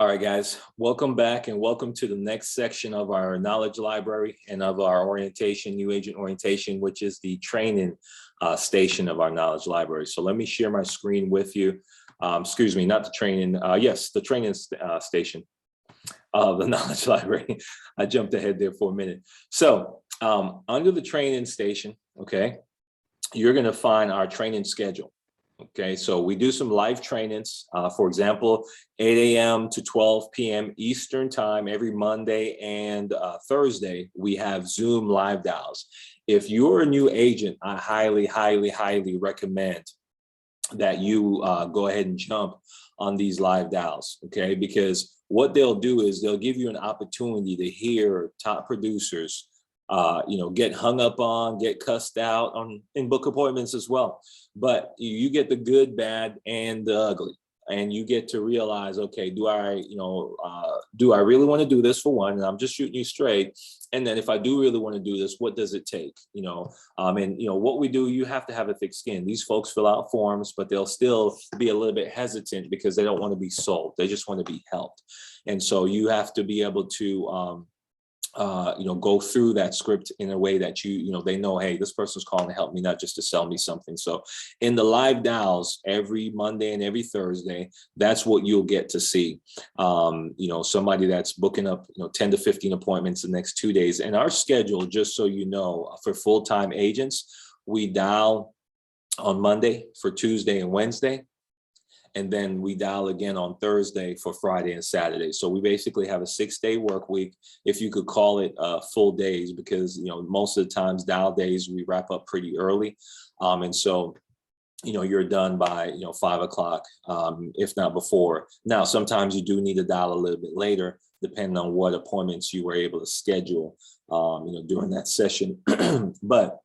All right, guys, welcome back and welcome to the next section of our knowledge library and of our orientation, new agent orientation, which is the training station of our knowledge library. So let me share my screen with you. Excuse me, not the training. Yes, the training station of the knowledge library. I jumped ahead there for a minute. So under the training station, okay, you're going to find our training schedule. Okay, so we do some live trainings, for example, 8 a.m. to 12 p.m. Eastern time every Monday and Thursday, we have Zoom live dials. If you're a new agent, I highly, highly, highly recommend that you go ahead and jump on these live dials, okay? Because what they'll do is they'll give you an opportunity to hear top producers get hung up on, get cussed out on in book appointments as well. But you get the good, bad, and the ugly, and you get to realize, okay, do I really want to do this for one? And I'm just shooting you straight. And then if I do really want to do this, what does it take? What we do, you have to have a thick skin. These folks fill out forms, but they'll still be a little bit hesitant because they don't want to be sold. They just want to be helped. And so you have to be able to go through that script in a way that they know, hey, this person's calling to help me, not just to sell me something. So in the live dials every Monday and every Thursday, that's what you'll get to see. Somebody that's booking up 10 to 15 appointments the next 2 days. And our schedule, just so you know, for full-time agents, we dial on Monday for Tuesday and Wednesday. And then we dial again on Thursday for Friday and Saturday. So we basically have a 6-day work week, if you could call it full days, because most of the times dial days we wrap up pretty early, and so you're done by 5 o'clock, if not before. Now sometimes you do need to dial a little bit later, depending on what appointments you were able to schedule during that session. But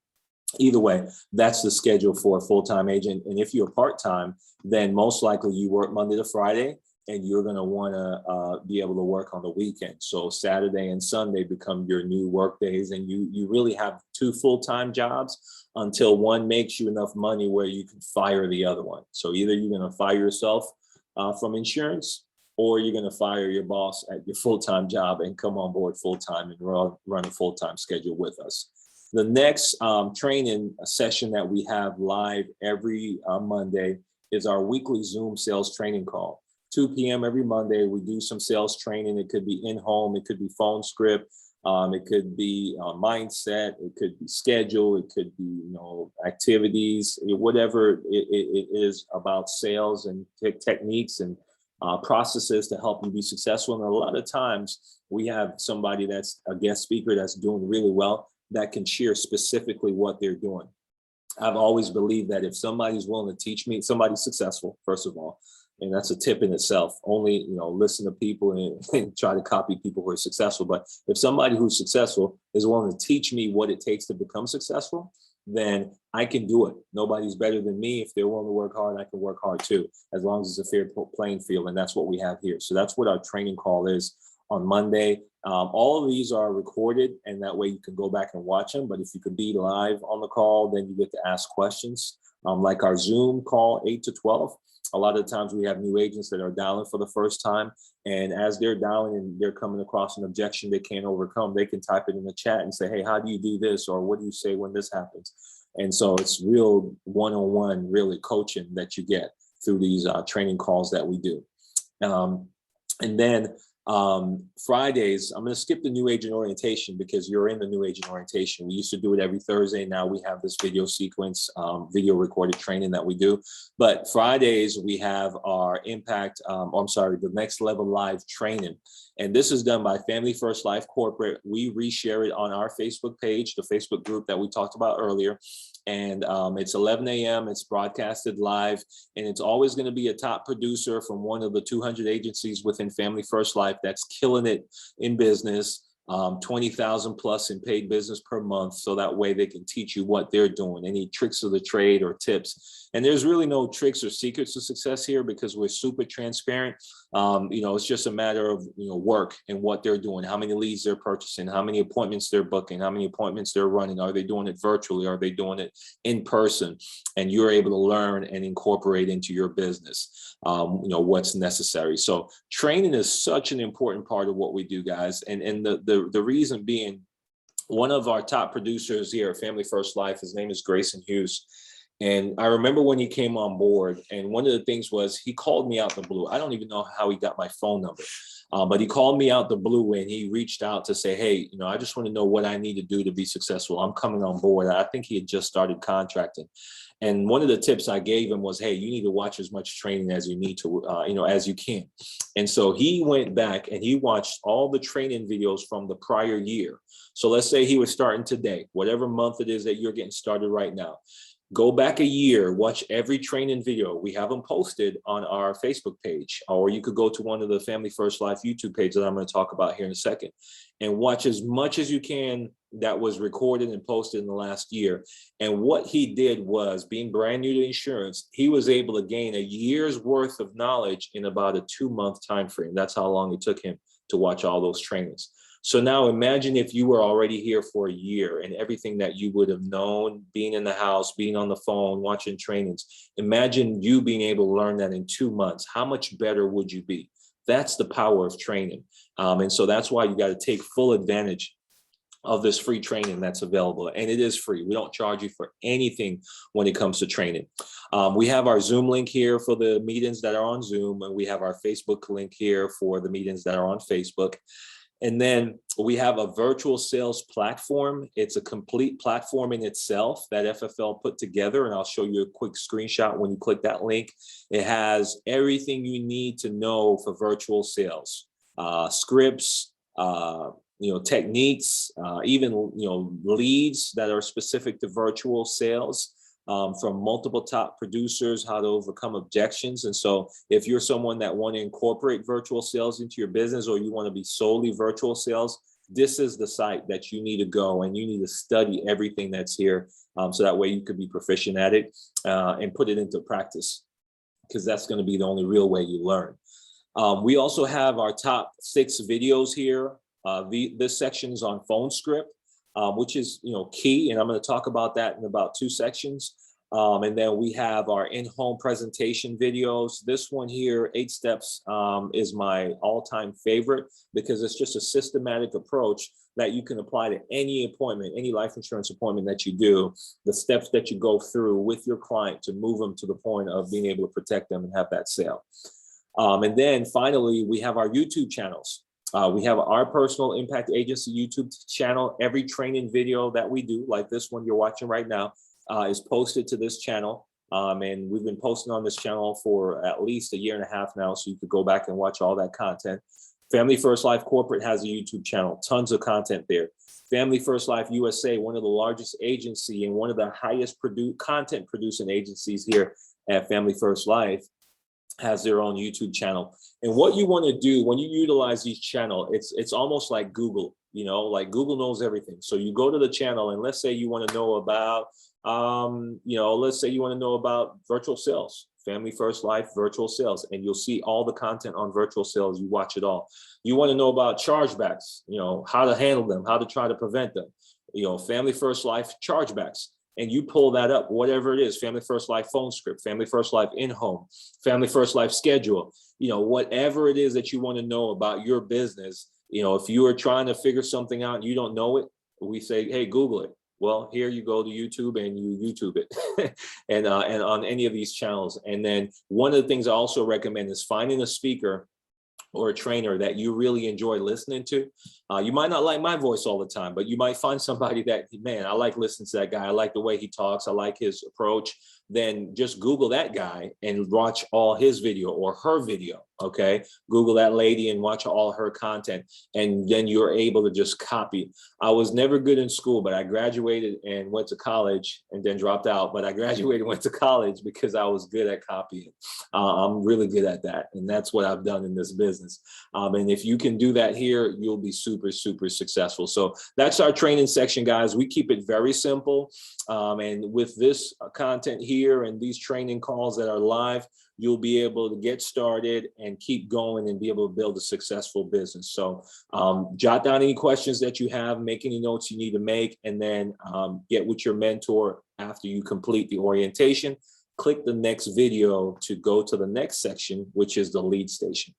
either way, that's the schedule for a full-time agent. And if you're part-time, then most likely you work Monday to Friday, and you're going to want to be able to work on the weekend. So Saturday and Sunday become your new work days, and you really have 2 full-time jobs until one makes you enough money where you can fire the other one. So either you're going to fire yourself from insurance, or you're going to fire your boss at your full-time job and come on board full-time and run a full-time schedule with us. The next training session that we have live every Monday is our weekly Zoom sales training call. 2 p.m. every Monday, we do some sales training. It could be in-home, it could be phone script, it could be mindset, it could be schedule, it could be activities, whatever it is about sales and techniques and processes to help you be successful. And a lot of times we have somebody that's a guest speaker that's doing really well that can share specifically what they're doing. I've always believed that if somebody's willing to teach me, somebody's successful, first of all, and that's a tip in itself. Only, listen to people and try to copy people who are successful. But if somebody who's successful is willing to teach me what it takes to become successful, then I can do it. Nobody's better than me. If they're willing to work hard, I can work hard too, as long as it's a fair playing field. And that's what we have here. So that's what our training call is on Monday. All of these are recorded, and that way you can go back and watch them. But if you could be live on the call, then you get to ask questions. Like our Zoom call, 8 to 12. A lot of times we have new agents that are dialing for the first time. And as they're dialing and they're coming across an objection they can't overcome, they can type it in the chat and say, hey, how do you do this? Or what do you say when this happens? And so it's real one-on-one, really coaching that you get through these training calls that we do. And then Fridays, I'm going to skip the new agent orientation because you're in the new agent orientation. We used to do it every Thursday. Now we have this video sequence, video recorded training that we do. But Fridays, we have our the next level live training. And this is done by Family First Life Corporate. We reshare it on our Facebook page, the Facebook group that we talked about earlier. And it's 11 a.m. It's broadcasted live, and it's always going to be a top producer from one of the 200 agencies within Family First Life that's killing it in business. 20,000 plus in paid business per month. So that way they can teach you what they're doing, any tricks of the trade or tips. And there's really no tricks or secrets to success here because we're super transparent. It's just a matter of, work and what they're doing, how many leads they're purchasing, how many appointments they're booking, how many appointments they're running. Are they doing it virtually? Are they doing it in person? And you're able to learn and incorporate into your business, what's necessary. So training is such an important part of what we do, guys. And the reason being, one of our top producers here at Family First Life, his name is Grayson Hughes. And I remember when he came on board, and one of the things was he called me out the blue. I don't even know how he got my phone number, but he called me out the blue and he reached out to say, hey, I just want to know what I need to do to be successful. I'm coming on board. I think he had just started contracting. And one of the tips I gave him was, hey, you need to watch as much training as you need to, as you can. And so he went back and he watched all the training videos from the prior year. So let's say he was starting today, whatever month it is that you're getting started right now. Go back a year, watch every training video. We have them posted on our Facebook page, or you could go to one of the Family First Life YouTube pages that I'm going to talk about here in a second, and watch as much as you can that was recorded and posted in the last year. And what he did was, being brand new to insurance, he was able to gain a year's worth of knowledge in about a 2-month time frame. That's how long it took him to watch all those trainings. So now imagine if you were already here for a year and everything that you would have known, being in the house, being on the phone, watching trainings. Imagine you being able to learn that in 2 months. How much better would you be? That's the power of training. And so that's why you got to take full advantage of this free training that's available. And it is free. We don't charge you for anything when it comes to training. We have our Zoom link here for the meetings that are on Zoom, and we have our Facebook link here for the meetings that are on Facebook. And then we have a virtual sales platform. It's a complete platform in itself that FFL put together. And I'll show you a quick screenshot when you click that link. It has everything you need to know for virtual sales, scripts, techniques, even, leads that are specific to virtual sales. From multiple top producers, how to overcome objections. And so if you're someone that want to incorporate virtual sales into your business, or you want to be solely virtual sales, this is the site that you need to go, and you need to study everything that's here. So that way you could be proficient at it and put it into practice, because that's going to be the only real way you learn. We also have our top 6 videos here. This section is on phone script, which is key, and I'm going to talk about that in about 2 sections. And then we have our in-home presentation videos. This one here, 8 steps, is my all-time favorite, because it's just a systematic approach that you can apply to any appointment, any life insurance appointment that you do, the steps that you go through with your client to move them to the point of being able to protect them and have that sale. And then finally, we have our YouTube channels. We have our personal impact agency YouTube channel. Every training video that we do, like this one you're watching right now, is posted to this channel. And we've been posting on this channel for at least 1.5 years now, so you could go back and watch all that content. Family First Life Corporate has a YouTube channel, tons of content there. Family First Life USA, one of the largest agency and one of the highest content producing agencies here at Family First Life, has their own YouTube channel. And what you want to do when you utilize each channel, it's almost like Google, like Google knows everything. So you go to the channel, and let's say you want to know about, let's say you want to know about virtual sales, Family First Life virtual sales, and you'll see all the content on virtual sales. You watch it all. You want to know about chargebacks, how to handle them, how to try to prevent them, Family First Life chargebacks. And you pull that up, whatever it is, Family First Life phone script, Family First Life in-home, Family First Life schedule, whatever it is that you want to know about your business. If you are trying to figure something out and you don't know it, we say, hey, Google it. Well, here you go to YouTube and you YouTube it and on any of these channels. And then one of the things I also recommend is finding a speaker or a trainer that you really enjoy listening to. You might not like my voice all the time, but you might find somebody that, man, I like listening to that guy. I like the way he talks. I like his approach. then just Google that guy and watch all his video or her video. Okay, Google that lady and watch all her content, and then you're able to just copy. I was never good in school, but I graduated and went to college and then dropped out. But I graduated and went to college because I was good at copying. I'm really good at that, and that's what I've done in this business. And if you can do that here, you'll be super, super successful. So that's our training section, guys. We keep it very simple. And with this content here and these training calls that are live, you'll be able to get started and keep going and be able to build a successful business. So jot down any questions that you have, make any notes you need to make, and then get with your mentor after you complete the orientation. Click the next video to go to the next section, which is the lead station.